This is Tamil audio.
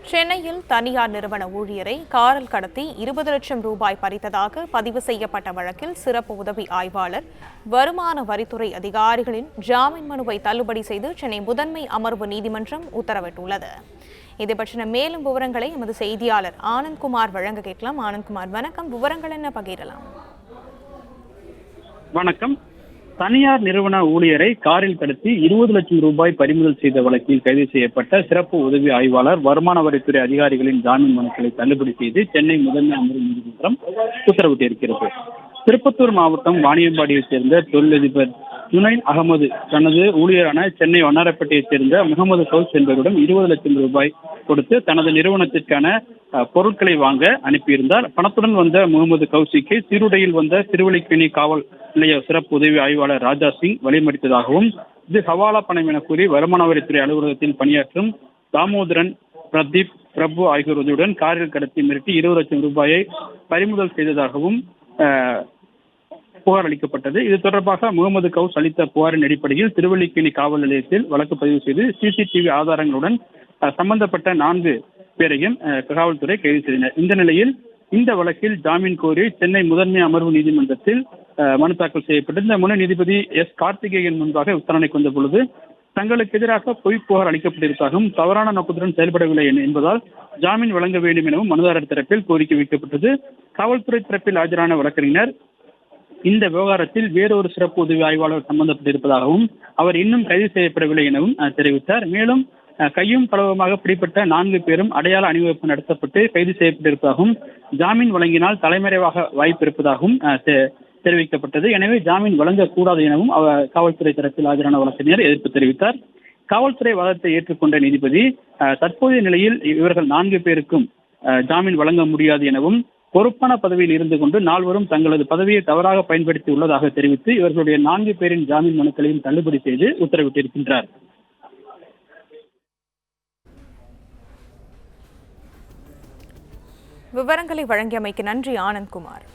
சென்னையில் தனியார் நிறுவன ஊழியரை காரில் கடத்தி 20 லட்சம் ரூபாய் பறித்ததாக பதிவு செய்யப்பட்ட வழக்கில் சிறப்பு உதவி ஆய்வாளர் வருமான வரித்துறை அதிகாரிகளின் ஜாமீன் மனுவை தள்ளுபடி செய்து சென்னை முதன்மை அமர்வு நீதிமன்றம் உத்தரவிட்டுள்ளது. இது பற்றின மேலும் விவரங்களை எமது செய்தியாளர் ஆனந்த்குமார் வழங்க கேட்கலாம். ஆனந்த்குமார், வணக்கம். விவரங்கள் என்ன பகிரலாம்? வணக்கம். தனியார் நிறுவன ஊழியரை காரில் கடத்தி 20 லட்சம் ரூபாய் பறிமுதல் செய்த வழக்கில் கைது செய்யப்பட்ட சிறப்பு உதவி ஆய்வாளர் வருமான வரித்துறை அதிகாரிகளின் ஜாமீன் மனுக்களை தள்ளுபடி செய்து சென்னை முதன்மை அமர்வு நீதிமன்றம் உத்தரவிட்டிருக்கிறது. திருப்பத்தூர் மாவட்டம் வாணியம்பாடியைச் சேர்ந்த தொழிலதிபர் ஜுனைன் அகமது தனது ஊழியரான சென்னை வண்ணாரப்பேட்டையைச் சேர்ந்த முகமது கவுஸ் என்பவரிடம் 20 லட்சம் ரூபாய் கொடுத்து தனது நிறுவனத்திற்கான பொருட்களை வாங்க அனுப்பியிருந்தார். பணத்துடன் வந்த முகமது கவுசிக்கு சீருடையில் வந்த திருவல்லிக்கேணி காவல் நிலைய சிறப்பு உதவி ஆய்வாளர் ராஜா சிங் வழிமறித்ததாகவும், இது ஹவாலா பணம் என கூறி வருமான வரித்துறை அலுவலகத்தில் பணியாற்றும் தாமோதரன், பிரதீப், பிரபு ஆகியோருடன் காரில் கடத்தி மிரட்டி 20 லட்சம் ரூபாயை பறிமுதல் செய்ததாகவும் புகார் அளிக்கப்பட்டது. இது தொடர்பாக முகமது கவுஸ் அளித்த புகாரின் அடிப்படையில் திருவல்லிக்கேணி காவல் நிலையத்தில் வழக்கு பதிவு செய்து சிசிடிவி ஆதாரங்களுடன் சம்பந்தப்பட்ட 4 பேரையும் காவல்துறை கைது செய்தனர். இந்த நிலையில் இந்த வழக்கில் ஜாமீன் கோரி சென்னை முதன்மை அமர்வு நீதிமன்றத்தில் மனு தாக்கல் செய்யப்பட்டது. இந்த மனு நீதிபதி எஸ் கார்த்திகேயன் முன்பாக விசாரணைக்கு வந்த பொழுது தங்களுக்கு எதிராக பொய் புகார் அளிக்கப்பட்டிருப்பதாகவும் தவறான நோக்கத்துடன் செயல்படவில்லை என்பதால் ஜாமீன் வழங்க வேண்டும் எனவும் மனுதாரர் தரப்பில் கோரிக்கை வைக்கப்பட்டது. காவல்துறை தரப்பில் ஆஜரான வழக்கறிஞர் இந்த விவகாரத்தில் வேறொரு சிறப்பு உதவி ஆய்வாளர் சம்பந்தப்பட்டிருப்பதாகவும் அவர் இன்னும் கைது செய்யப்படவில்லை எனவும் தெரிவித்தார். மேலும் கையும் களவுமாக பிடிப்பட்ட 4 பேரும் அடையாள அணிவகுப்பு நடத்தப்பட்டு கைது செய்யப்பட்டிருப்பதாகவும் ஜாமீன் வழங்கினால் தலைமறைவாக வாய்ப்பு இருப்பதாகவும் தெரிவிக்கப்பட்டது. எனவே ஜாமீன் வழங்கக்கூடாது எனவும் காவல்துறை தரப்பில் ஆஜரான வழக்கறிஞர் எதிர்ப்பு தெரிவித்தார். காவல்துறை வாதத்தை ஏற்றுக்கொண்ட நீதிபதி தற்போதைய நிலையில் இவர்கள் 4 பேருக்கும் ஜாமீன் வழங்க முடியாது எனவும் பொறுப்பான பதவியில் இருந்து கொண்டு 4வரும் தங்களது பதவியை தவறாக பயன்படுத்தி உள்ளதாக தெரிவித்து இவர்களுடைய 4 பேரின் ஜாமீன் மனுக்களையும் தள்ளுபடி செய்து உத்தரவிட்டிருக்கின்றார். விவரங்களை வழங்கியமைக்கு நன்றி ஆனந்த்குமார்.